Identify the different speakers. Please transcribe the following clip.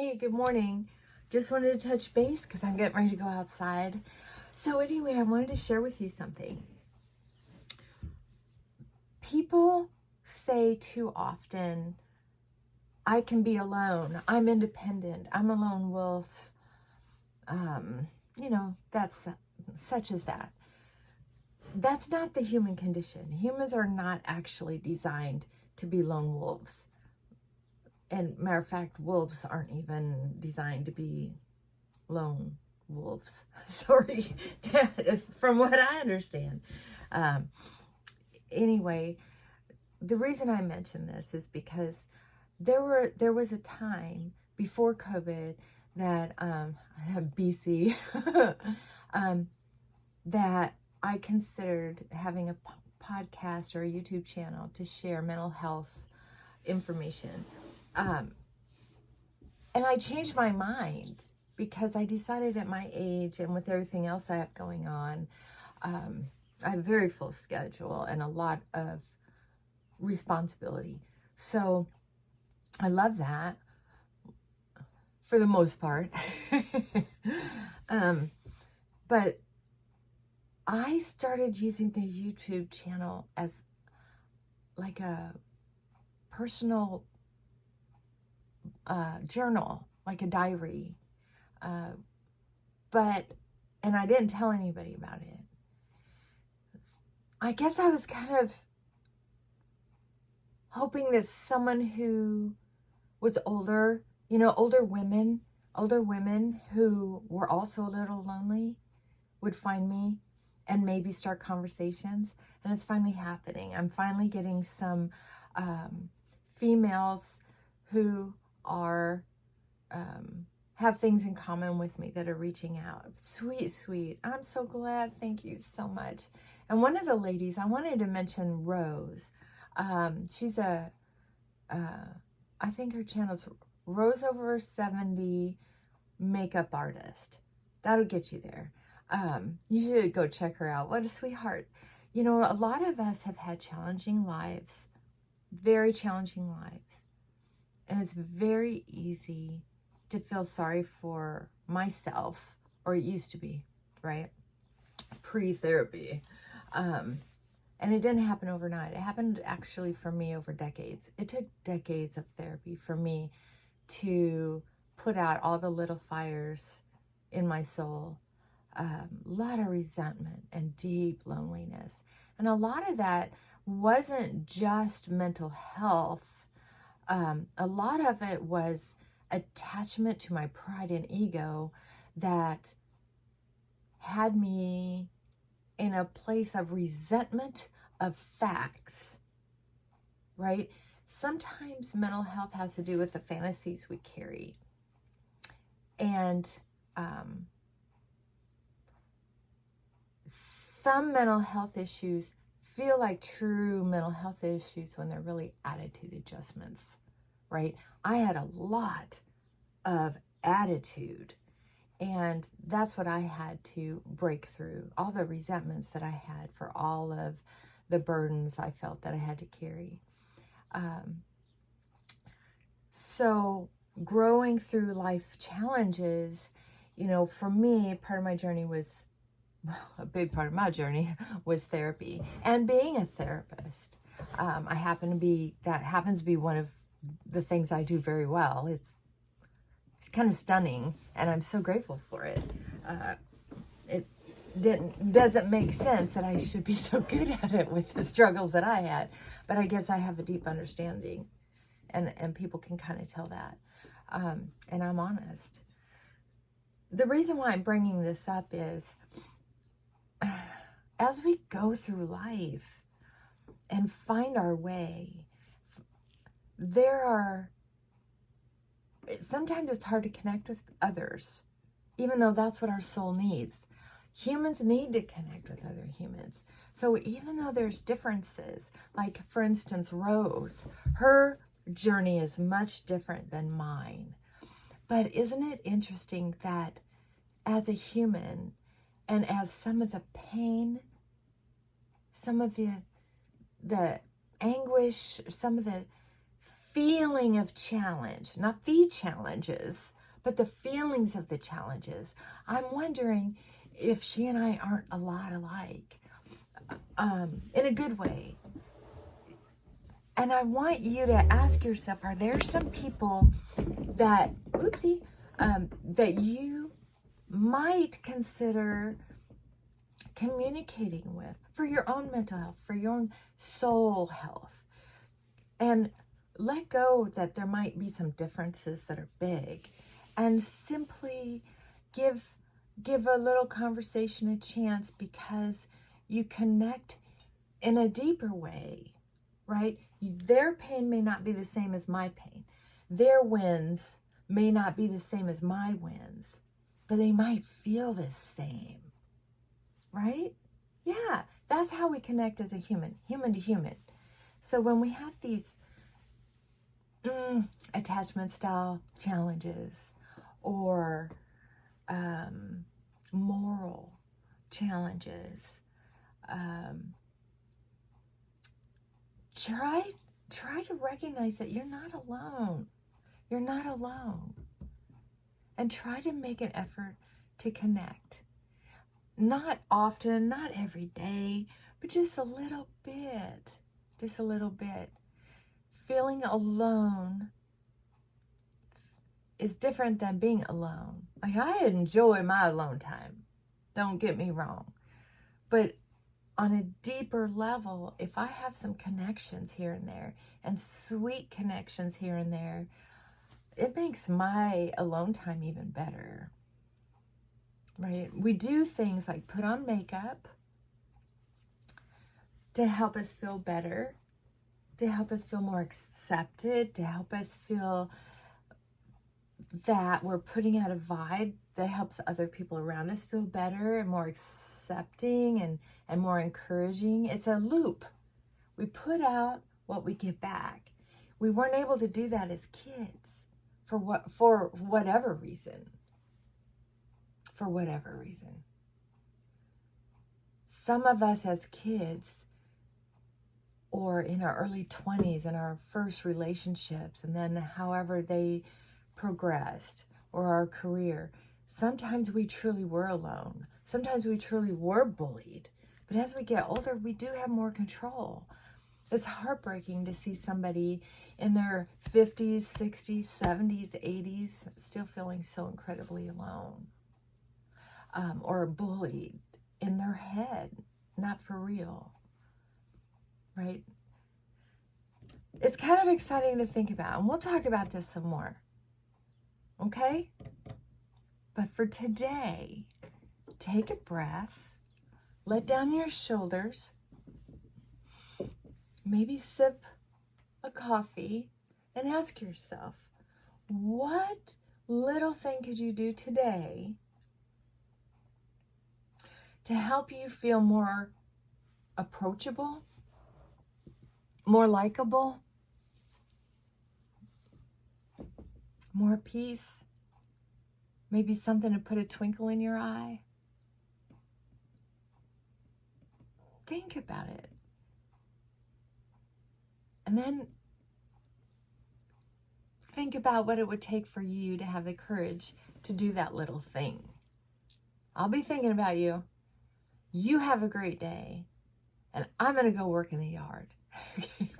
Speaker 1: Hey, good morning. Just wanted to touch base because I'm getting ready to go outside. So anyway, I wanted to share with you something. People say too often, I can be alone. I'm independent. I'm a lone wolf. That's such as that. That's not the human condition. Humans are not actually designed to be lone wolves. And matter of fact, wolves aren't even designed to be lone wolves. Sorry, from what I understand. Um, anyway, the reason I mention this is because there was a time before COVID that BC that I considered having a podcast or a YouTube channel to share mental health information. And I changed my mind because I decided at my age and with everything else I have going on, I have a very full schedule and a lot of responsibility. So I love that for the most part. But I started using the YouTube channel as like a personal journal, like a diary. And I didn't tell anybody about it. I guess I was kind of hoping that someone who was older, older women who were also a little lonely would find me and maybe start conversations. And it's finally happening. I'm finally getting some females who are have things in common with me that are reaching out. Sweet. I'm so glad. Thank you so much. And one of the ladies, I wanted to mention Rose. She's I think her channel's Rose Over 70 Makeup Artist. That'll get you there. You should go check her out. What a sweetheart. A lot of us have had challenging lives, very challenging lives. And it's very easy to feel sorry for myself, or it used to be, right? Pre-therapy. And it didn't happen overnight. It happened actually for me over decades. It took decades of therapy for me to put out all the little fires in my soul. A lot of resentment and deep loneliness. And a lot of that wasn't just mental health. A lot of it was attachment to my pride and ego that had me in a place of resentment of facts, right? Sometimes mental health has to do with the fantasies we carry. And some mental health issues feel like true mental health issues when they're really attitude adjustments, right? I had a lot of attitude, and that's what I had to break through, all the resentments that I had for all of the burdens I felt that I had to carry. So growing through life challenges, for me, part of my journey was, a big part of my journey was therapy and being a therapist. That happens to be one of the things I do very well. It's kind of stunning, and I'm so grateful for it. It doesn't make sense that I should be so good at it with the struggles that I had, but I guess I have a deep understanding, and people can kind of tell that. And I'm honest. The reason why I'm bringing this up is, as we go through life and find our way, sometimes it's hard to connect with others, even though that's what our soul needs. Humans need to connect with other humans. So even though there's differences, like for instance, Rose, her journey is much different than mine. But isn't it interesting that as a human, and as some of the pain, some of the anguish, some of the feeling of challenge, not the challenges, but the feelings of the challenges. I'm wondering if she and I aren't a lot alike, in a good way. And I want you to ask yourself, are there some people that, that you might consider communicating with for your own mental health, for your own soul health? And let go that there might be some differences that are big, and simply give a little conversation a chance, because you connect in a deeper way, right? Their pain may not be the same as my pain. Their wins may not be the same as my wins, but they might feel the same, right? Yeah, that's how we connect as a human to human. So when we have these attachment style challenges, or moral challenges, try to recognize that you're not alone. You're not alone. And try to make an effort to connect. Not often, not every day, but just a little bit. Just a little bit. Feeling alone is different than being alone. Like, I enjoy my alone time. Don't get me wrong. But on a deeper level, if I have some connections here and there, and sweet connections here and there, it makes my alone time even better, right? We do things like put on makeup to help us feel better, to help us feel more accepted, to help us feel that we're putting out a vibe that helps other people around us feel better and more accepting and more encouraging. It's a loop. We put out what we get back. We weren't able to do that as kids for whatever reason. For whatever reason. Some of us as kids, or in our early 20s, in our first relationships, and then however they progressed, or our career, sometimes we truly were alone. Sometimes we truly were bullied. But as we get older, we do have more control. It's heartbreaking to see somebody in their 50s, 60s, 70s, 80s still feeling so incredibly alone, or bullied in their head, not for real, right? It's kind of exciting to think about, and we'll talk about this some more, okay? But for today, take a breath, let down your shoulders, maybe sip a coffee, and ask yourself, what little thing could you do today to help you feel more approachable, more likable, more peace, maybe something to put a twinkle in your eye? Think about it. And then think about what it would take for you to have the courage to do that little thing. I'll be thinking about you. You have a great day. And I'm going to go work in the yard. Okay.